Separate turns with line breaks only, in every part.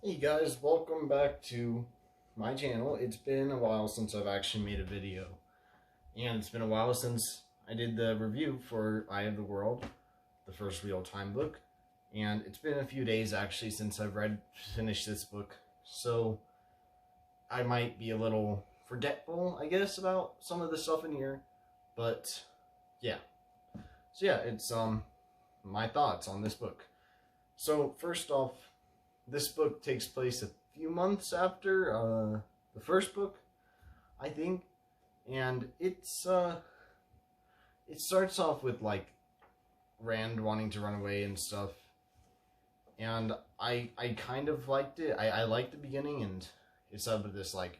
Hey guys, welcome back to my channel. It's been a while since I've actually made a video, and it's been a while since I did the review for Eye of the World, the first real-time book, and it's been a few days actually since I've finished this book, so I might be a little forgetful, I guess, about some of the stuff in here, but yeah. So yeah, it's my thoughts on this book. So first off, this book takes place a few months after the first book, I think, and it starts off with like Rand wanting to run away and stuff, and I kind of liked it. I liked the beginning, and it's up with this like,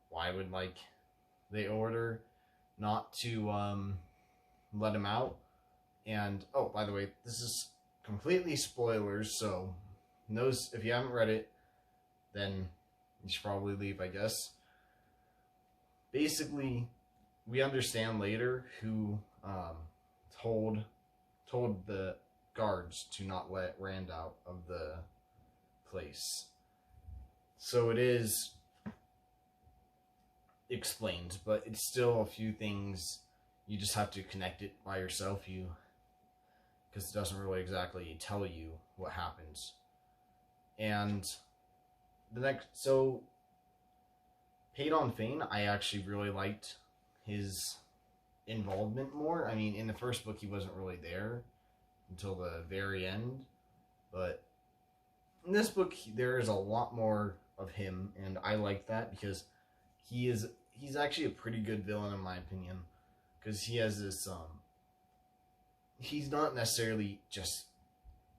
why would like they order not to let him out? And oh, by the way, this is completely spoilers, so if you haven't read it, then you should probably leave, I guess. Basically, we understand later who told the guards to not let Rand out of the place. So it is explained, but it's still a few things you just have to connect it by yourself, because it doesn't really exactly tell you what happens. And Paedon Fane, I actually really liked his involvement more. I mean, in the first book, he wasn't really there until the very end, but in this book, there is a lot more of him, and I like that because he's actually a pretty good villain in my opinion, because he has this he's not necessarily just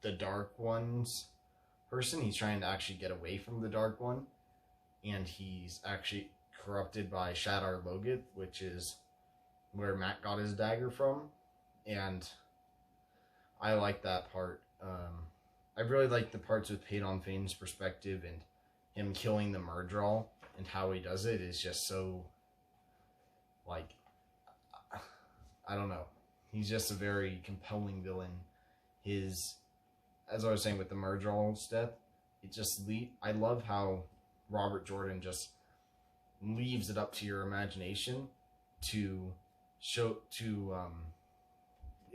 the Dark One's person. He's trying to actually get away from the Dark One, and he's actually corrupted by Shadar Logoth, which is where Mat got his dagger from, and I like that part. I really like the parts with Paedon Fane's perspective and him killing the Myrddraal, and how he does it is just so, like, I don't know. He's just a very compelling villain. As I was saying with the Myrddraal's death, I love how Robert Jordan just leaves it up to your imagination it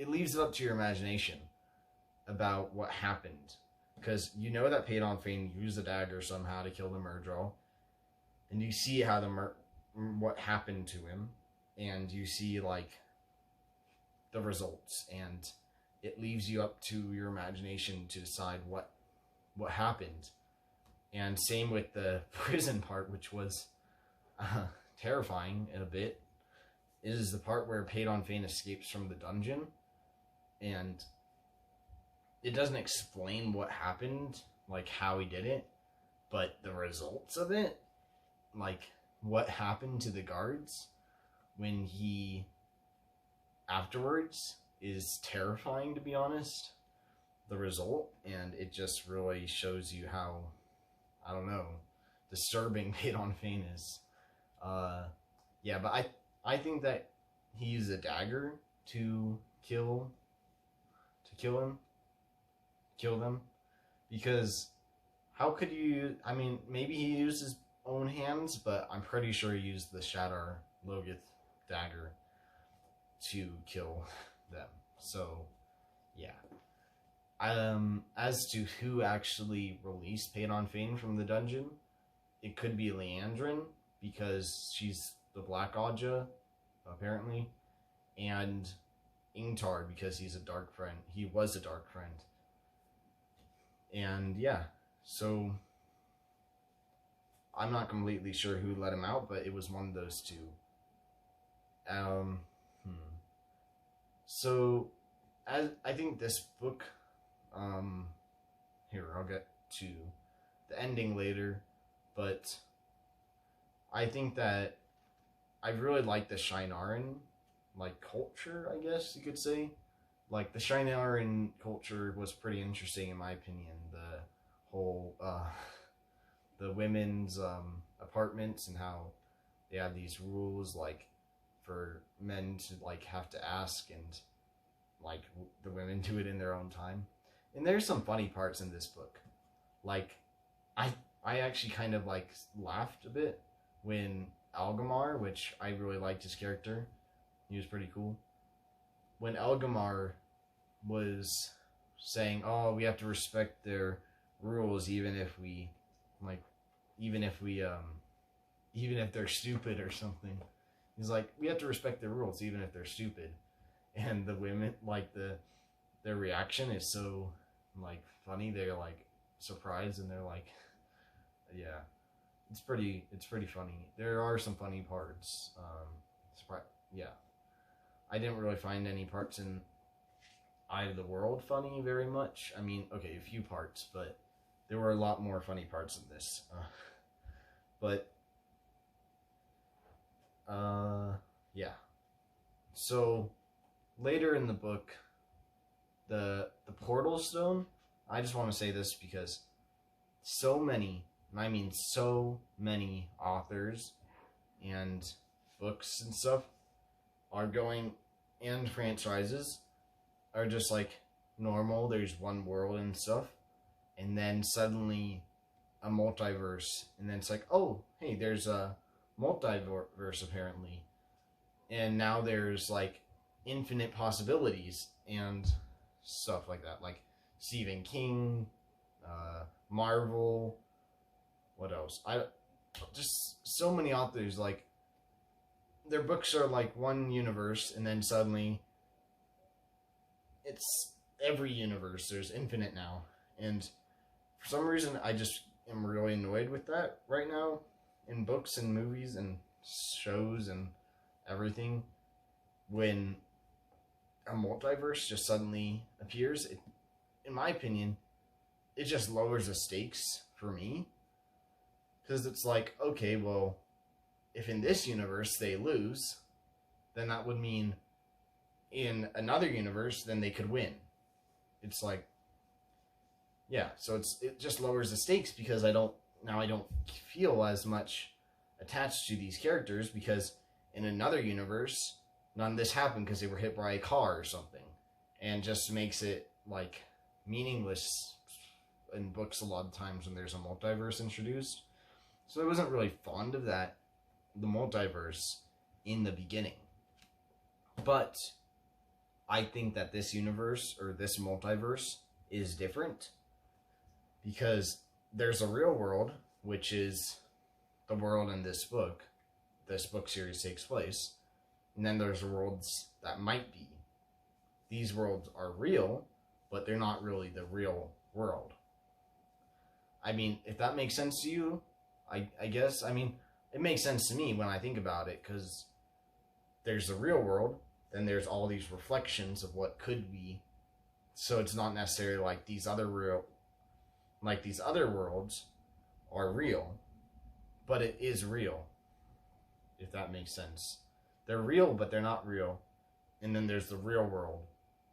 leaves it up to your imagination about what happened, because you know that Paedon Fane used the dagger somehow to kill the Myrddraal, and you see how what happened to him, and you see like the results, and it leaves you up to your imagination to decide what happened. And same with the prison part, which was terrifying in a bit. It is the part where Paedon Fane escapes from the dungeon, and it doesn't explain what happened, like how he did it, but the results of it, like what happened to the guards when he afterwards, is terrifying, to be honest, the result. And it just really shows you how, I don't know, disturbing Paedon Fane is. Yeah, but I think that he used a dagger to kill them, because how could you, I mean, maybe he used his own hands, but I'm pretty sure he used the Shadar Logoth dagger to kill them. So yeah. As to who actually released Paedon Fane from the dungeon, it could be Liandrin, because she's the Black Ajah, apparently, and Ingtar, because he's a dark friend. He was a dark friend. And yeah, so I'm not completely sure who let him out, but it was one of those two. So, I think this book, here, I'll get to the ending later, but I think that I really like the Shienaran, like, culture, I guess you could say. Like, the Shienaran culture was pretty interesting in my opinion. The whole, the women's, apartments, and how they have these rules, like, for men to like have to ask, and like the women do it in their own time. And there's some funny parts in this book. Like, I actually kind of like laughed a bit when Algamar, which I really liked his character, he was pretty cool. When Algamar was saying, "Oh, we have to respect their rules, even if we, like, even if we, even if they're stupid or something." He's like, "We have to respect their rules, even if they're stupid." And the women, like their reaction is so like funny. They're like surprised and they're like, "Yeah, it's pretty funny." There are some funny parts. Yeah, I didn't really find any parts in Eye of the World funny very much. I mean, okay, a few parts, but there were a lot more funny parts in this. But yeah. So later in the book, the portal stone. I just want to say this because so many, and I mean so many authors and books and stuff are going, and franchises are just like normal. There's one world and stuff, and then suddenly a multiverse, and then it's like, oh, hey, there's a multiverse apparently, and now there's like infinite possibilities and stuff like that, like Stephen King, Marvel. What else? I just so many authors, like their books are like one universe, and then suddenly it's every universe. There's infinite now, and for some reason, I just am really annoyed with that right now in books and movies and shows and everything. When a multiverse just suddenly appears, in my opinion, it just lowers the stakes for me. Because it's like, okay, well, if in this universe they lose, then that would mean in another universe, then they could win. It's like, yeah, so it just lowers the stakes because I don't feel as much attached to these characters, because in another universe, none of this happened because they were hit by a car or something, and just makes it like meaningless in books a lot of times when there's a multiverse introduced. So I wasn't really fond of that, the multiverse, in the beginning. But I think that this universe, or this multiverse, is different because there's a real world, which is the world in this book series takes place, and then there's worlds that might be. These worlds are real, but they're not really the real world. I mean, if that makes sense to you, I guess. I mean, it makes sense to me when I think about it, because there's the real world, then there's all these reflections of what could be. So it's not necessarily like these other worlds are real, but it is real, if that makes sense. They're real, but they're not real. And then there's the real world,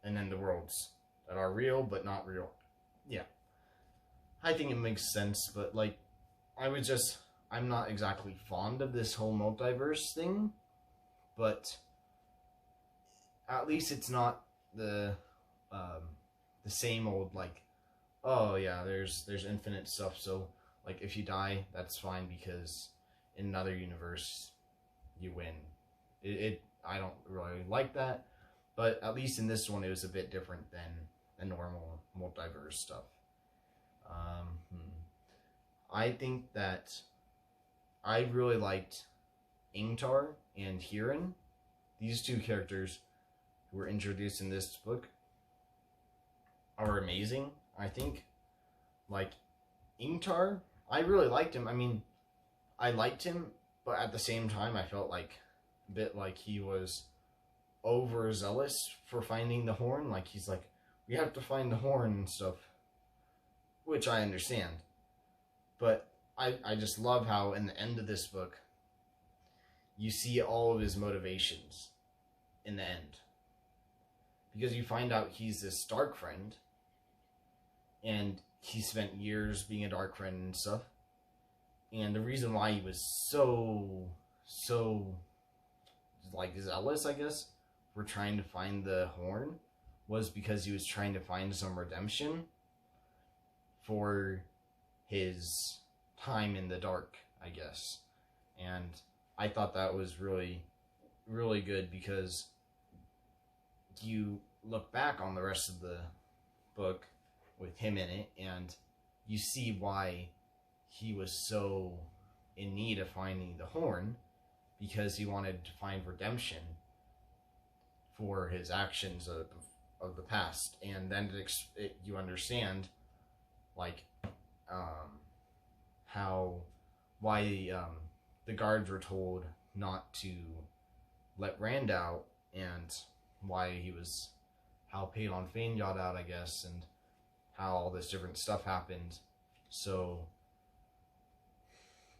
and then the worlds that are real but not real. Yeah. I think it makes sense, but like, I'm not exactly fond of this whole multiverse thing, but at least it's not the same old, like, oh yeah, there's infinite stuff, so like if you die, that's fine because in another universe you win. I don't really like that, but at least in this one it was a bit different than the normal multiverse stuff. I think that I really liked Ingtar and Hirin. These two characters who were introduced in this book are amazing, I think. Like, Ingtar, I really liked him. I mean, I liked him, but at the same time, I felt like a bit like he was overzealous for finding the horn. Like, he's like, we have to find the horn and stuff, which I understand. But I just love how in the end of this book, you see all of his motivations in the end. Because you find out he's this dark friend, and he spent years being a dark friend and stuff. And the reason why he was so like zealous, I guess, for trying to find the horn was because he was trying to find some redemption for his time in the dark, I guess. And I thought that was really, really good because you look back on the rest of the book with him in it and you see why he was so in need of finding the horn, because he wanted to find redemption for his actions of the past. And then you understand like how why the guards were told not to let Rand out, and why how Paedon Fane got out, I guess, and how all this different stuff happened. So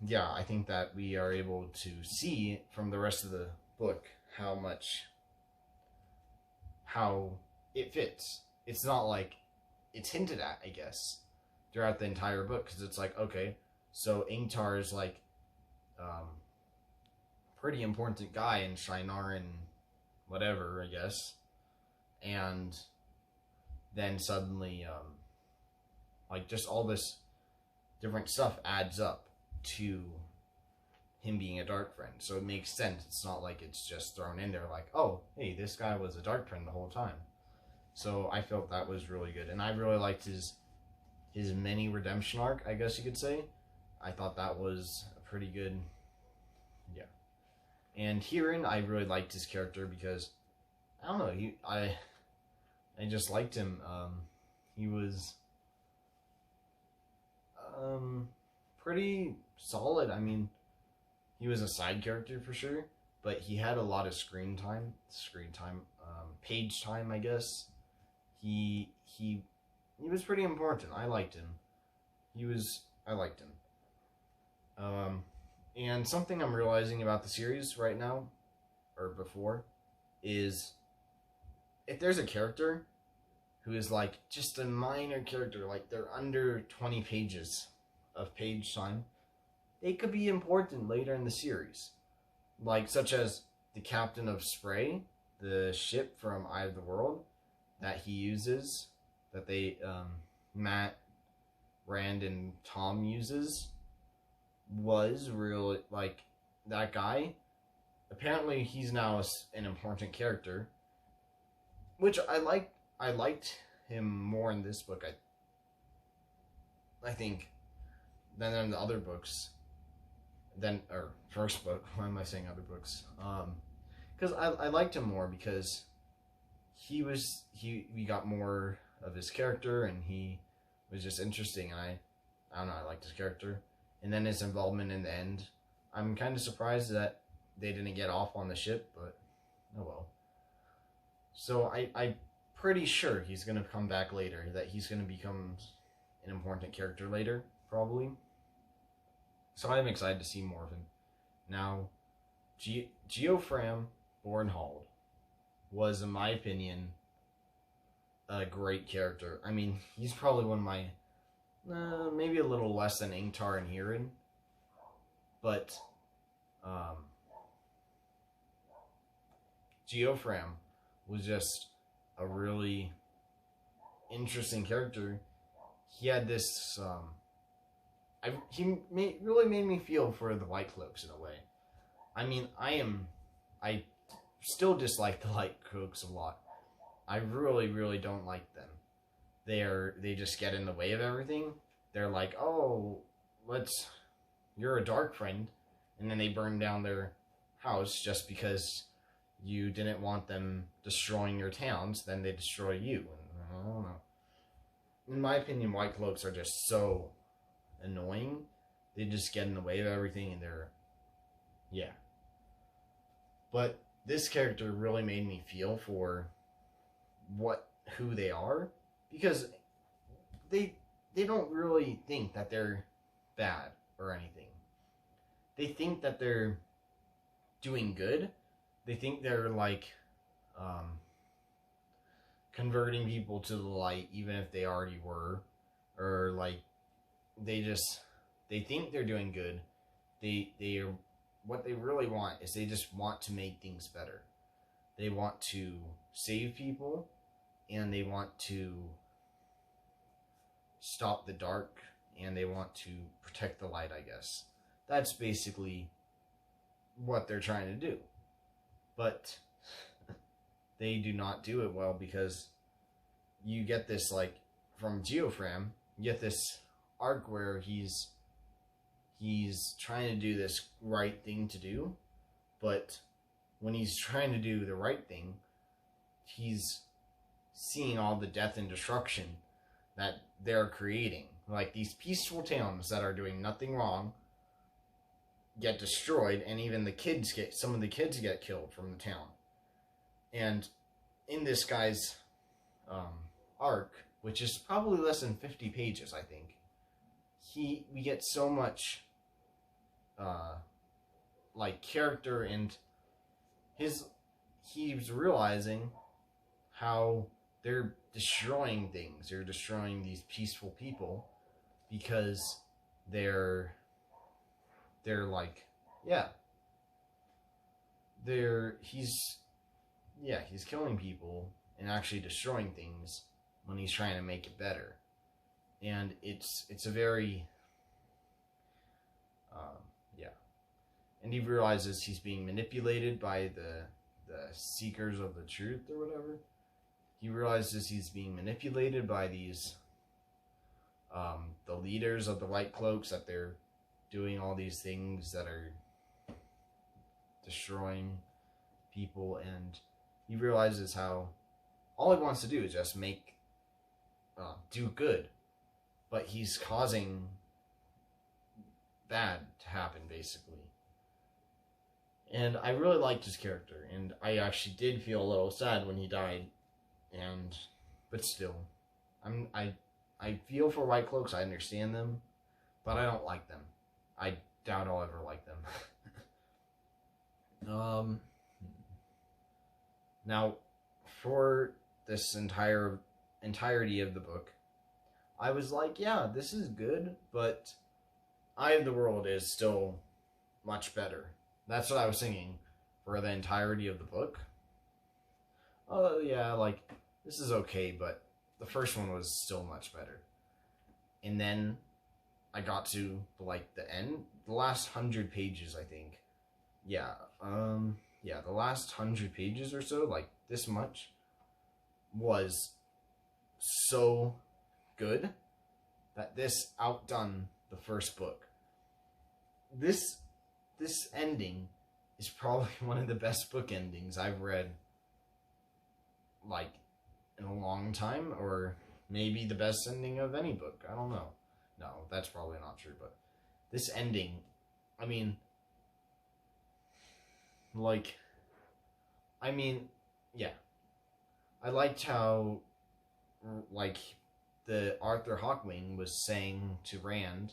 yeah, I think that we are able to see from the rest of the book how it fits. It's not like it's hinted at, I guess, throughout the entire book, because it's like, okay, so Ingtar is like pretty important guy in Shinar and whatever, I guess, and then suddenly like just all this different stuff adds up to him being a dark friend. So it makes sense. It's not like it's just thrown in there like, oh, hey, this guy was a dark friend the whole time. So I felt that was really good. And I really liked his mini redemption arc, I guess you could say. I thought that was a pretty good, yeah. And Hurin, I really liked his character because, I don't know, I just liked him. He was pretty solid. I mean, he was a side character for sure, but he had a lot of page time, I guess. He was pretty important. I liked him. I liked him. And something I'm realizing about the series right now, or before, is if there's a character who is like just a minor character, like they're under 20 pages of page time, they could be important later in the series. Like, such as the captain of Spray, the ship from Eye of the World that he uses, that they, Mat, Rand, and Tom uses, was really, like, that guy. Apparently, he's now an important character, which I liked him more in this book, I think, than in the other books. Or first book. Why am I saying other books? Because I liked him more because we got more of his character, and he was just interesting. And I don't know, I liked his character. And then his involvement in the end. I'm kind of surprised that they didn't get off on the ship, but oh well. So I'm pretty sure he's going to come back later, that he's going to become an important character later, probably. So I'm excited to see more of him. Now, Geofram Bornhold was, in my opinion, a great character. I mean, he's probably one of my, maybe a little less than Ingtar and Hurin, but Geofram was just a really interesting character. He had this really made me feel for the White Cloaks in a way. I mean, I still dislike the White Cloaks a lot. I really, really don't like them. They just get in the way of everything. They're like, oh, you're a dark friend, and then they burn down their house just because you didn't want them destroying your towns. Then they destroy you. I don't know. In my opinion, White Cloaks are just so annoying. They just get in the way of everything, and yeah. But this character really made me feel for who they are, because they don't really think that they're bad or anything. They think that they're doing good. They think they're like converting people to the light, even if they already were, or like they think they're doing good. What they really want is they just want to make things better. They want to save people, and they want to stop the dark and they want to protect the light, I guess. That's basically what they're trying to do. But they do not do it well, because you get this, like, from Geofram, you get this arc where he's trying to do this right thing to do, but when he's trying to do the right thing, he's seeing all the death and destruction that they're creating. Like, these peaceful towns that are doing nothing wrong get destroyed, and even some of the kids get killed from the town. And in this guy's arc, which is probably less than 50 pages, I think, we get so much like character, and he's realizing how they're destroying things. They're destroying these peaceful people because they're like, he's killing people and actually destroying things when he's trying to make it better. And it's a very and he realizes he's being manipulated by the seekers of the truth or whatever. He realizes he's being manipulated by these the leaders of the White Cloaks, that they're doing all these things that are destroying people, and he realizes how all he wants to do is just do good, but he's causing bad to happen, basically. And I really liked his character, and I actually did feel a little sad when he died, but still, I feel for White Cloaks. I understand them, but I don't like them. I doubt I'll ever like them. Now, for this entirety of the book, I was like, yeah, this is good, but Eye of the World is still much better. That's what I was thinking for the entirety of the book. Oh, yeah, like, this is okay, but the first one was still much better. And then I got to, like, the end, the last 100 pages, I think. The last 100 pages or so, like, this much, was so good that this outdone the first book. This ending is probably one of the best book endings I've read, like, in a long time, or maybe the best ending of any book. I don't know. No, that's probably not true, but this ending, I mean, yeah. I liked how, like, the Arthur Hawkwing was saying to Rand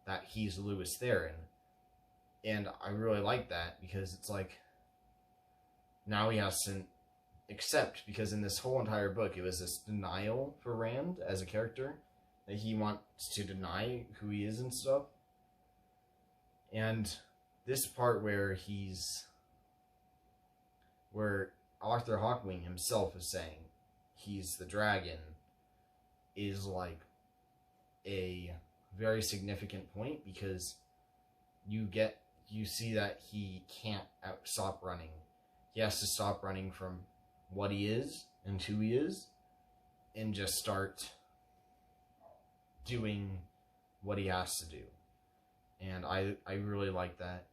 that he's Lewis Theron. And I really like that, because it's like, now he has to accept, because in this whole entire book, it was this denial for Rand as a character, that he wants to deny who he is and stuff. And this part where Arthur Hawkwing himself is saying he's the dragon is, like, a very significant point, because you see that he can't stop running. He has to stop running from what he is and who he is, and just start doing what he has to do. And I really like that.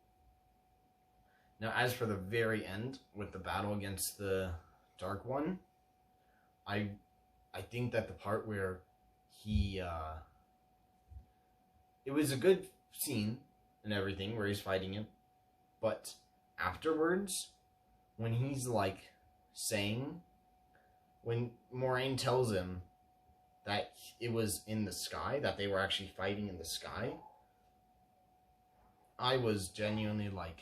Now, as for the very end, with the battle against the Dark One, I think that the part where it was a good scene and everything, where he's fighting him, but afterwards, when he's, like, when Moraine tells him that it was in the sky, that they were actually fighting in the sky, I was genuinely, like,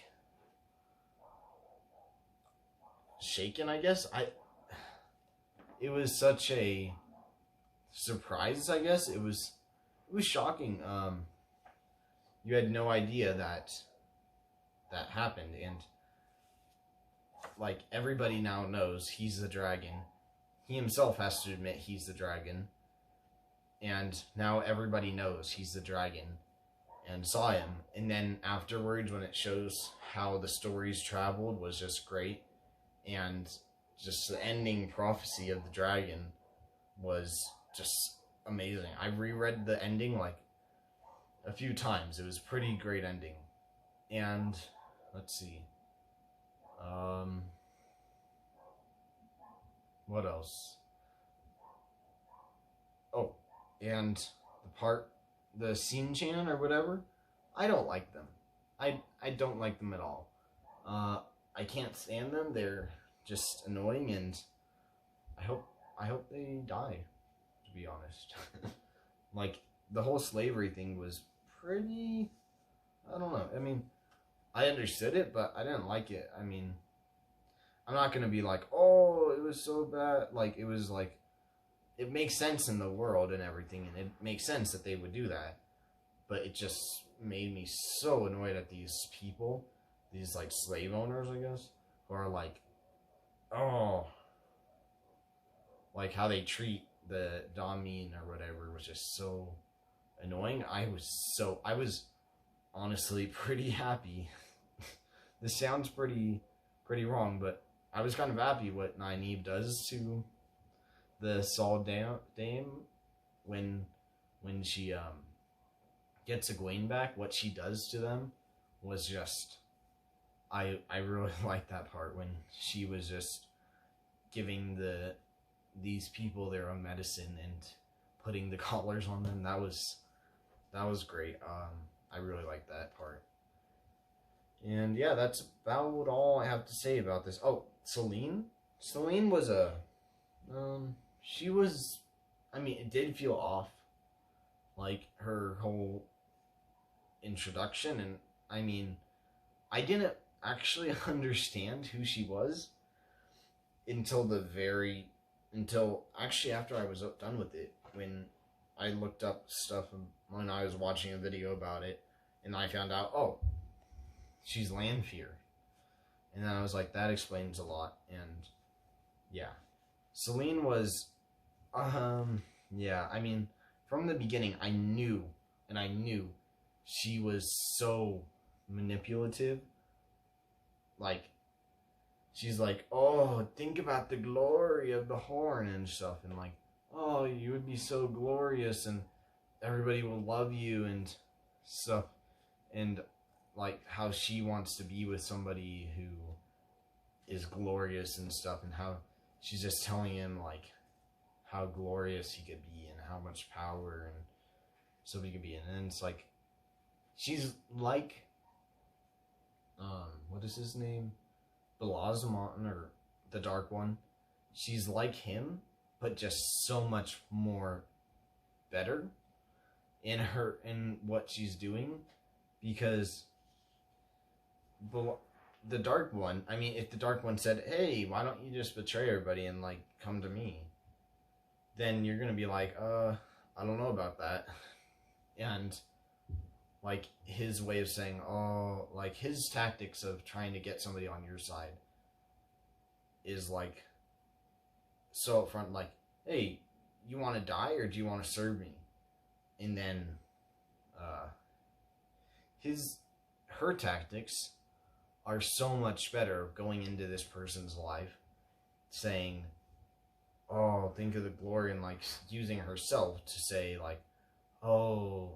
shaken, I guess. It was such a surprise, I guess. It was shocking. You had no idea that happened, and, like, everybody now knows he's the dragon. He himself has to admit he's the dragon. and now everybody knows he's the dragon and saw him. And then afterwards, when it shows how the stories traveled, was just great. And just the ending prophecy of the dragon was just amazing. I reread the ending like a few times. It was a pretty great ending. And let's see. What else? Oh, and the Shin-chan or whatever, I don't like them. I don't like them at all. I can't stand them. They're just annoying, and I hope they die, to be honest. Like, the whole slavery thing was pretty, I don't know. I mean, I understood it, but I didn't like it. I mean, I'm not gonna be like, oh, it was so bad. Like, it was like, it makes sense in the world and everything, and it makes sense that they would do that. But it just made me so annoyed at these people, these like slave owners, I guess, who are like, oh, like how they treat the Damin or whatever was just so annoying. I was honestly pretty happy. This sounds pretty wrong, but I was kind of happy what Nynaeve does to the Saul Dame when she gets Egwene back. What she does to them was just, I really liked that part when she was just giving these people their own medicine and putting the collars on them. That was great. I really liked that part. And yeah, that's about all I have to say about this. Oh, Selene was she was, I mean, it did feel off, like her whole introduction, and I mean, I didn't actually understand who she was until actually after I was done with it, when I looked up stuff when I was watching a video about it, and I found out, oh, she's Lanfear. And then I was like, that explains a lot. And yeah, Selene was, yeah, I mean, from the beginning, I knew she was so manipulative. Like, she's like, oh, think about the glory of the horn and stuff, and like, oh, you would be so glorious, and everybody will love you and stuff, and like how she wants to be with somebody who is glorious and stuff, and how she's just telling him like how glorious he could be and how much power and stuff he could be in. And it's like, she's like, what is his name? Belazamon, or the Dark One. She's like him, but just so much more better in what she's doing, because the Dark One, I mean, if the Dark One said, hey, why don't you just betray everybody and like come to me, then you're gonna be like, I don't know about that. And like his way of saying, oh, like his tactics of trying to get somebody on your side is like so upfront, like, hey, you want to die or do you want to serve me? And then her tactics are so much better going into this person's life, saying, oh, think of the glory, and like using herself to say like, oh,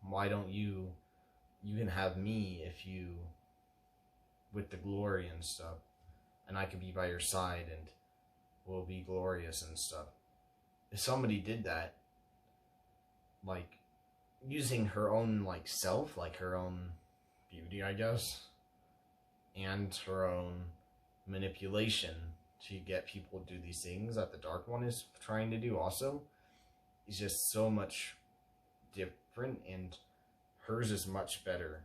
why don't you can have me if you, with the glory and stuff, and I could be by your side and we'll be glorious and stuff. If somebody did that, like using her own like self, like her own beauty, I guess, and her own manipulation to get people to do these things that the Dark One is trying to do also, is just so much different, and hers is much better.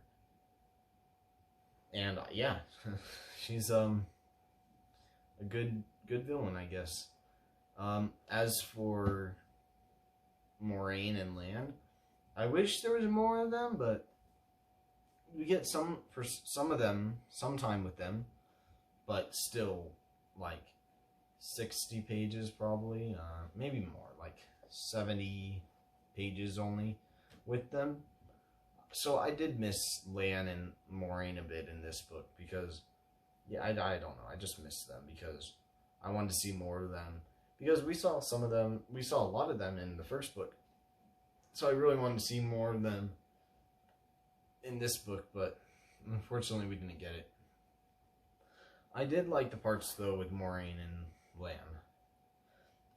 And yeah, she's a good villain, I guess. As for Moraine and Lan, I wish there was more of them, but we get some of them, sometime with them, but still, like 60 pages probably, maybe more, like 70, pages only with them. So I did miss Lan and Moiraine a bit in this book because, yeah, I don't know. I just missed them because I wanted to see more of them. Because we saw a lot of them in the first book. So I really wanted to see more of them in this book, but unfortunately we didn't get it. I did like the parts, though, with Moiraine and Lan.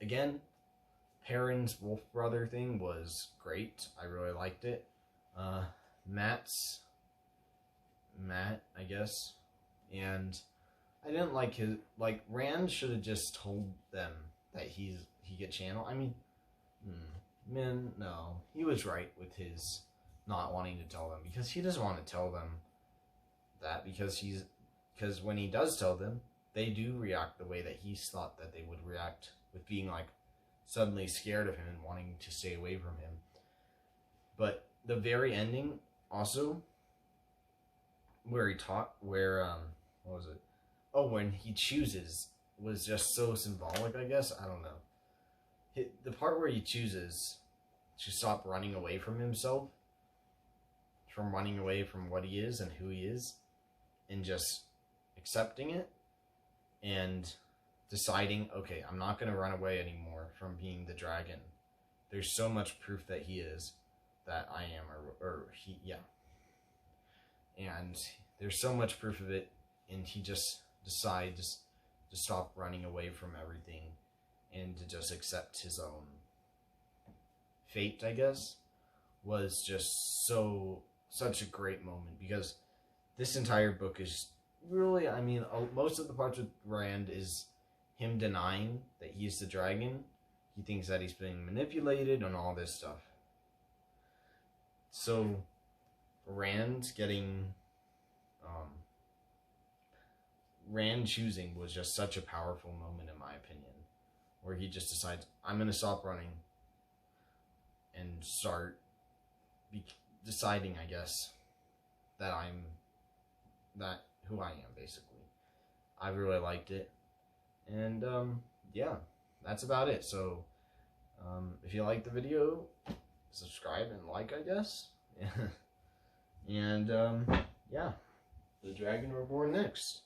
Again, Perrin's wolf brother thing was great. I really liked it. Matt, I guess. And I didn't like his, like, Rand should have just told them that he get channel. I mean, no. He was right with his not wanting to tell them, because he doesn't want to tell them that, because when he does tell them, they do react the way that he thought that they would react, with being, like, suddenly scared of him and wanting to stay away from him. But the very ending, also, where what was it? Oh, when he chooses was just so symbolic, I guess. I don't know. The part where he chooses to stop running away from himself, from running away from what he is and who he is, and just accepting it, and deciding, okay, I'm not going to run away anymore from being the dragon. There's so much proof that he is, that I am, or he, yeah. And there's so much proof of it, and he just decides to stop running away from everything and to just accept his own fate, I guess, was just such a great moment, because this entire book is really, I mean, most of the parts with Rand is him denying that he's the dragon. He thinks that he's being manipulated and all this stuff. So Rand choosing was just such a powerful moment, in my opinion, where he just decides, I'm going to stop running and start deciding, I guess, that who I am, basically. I really liked it. And, yeah, that's about it. So, if you liked the video, subscribe and like, I guess. And, yeah, the Dragon Reborn next.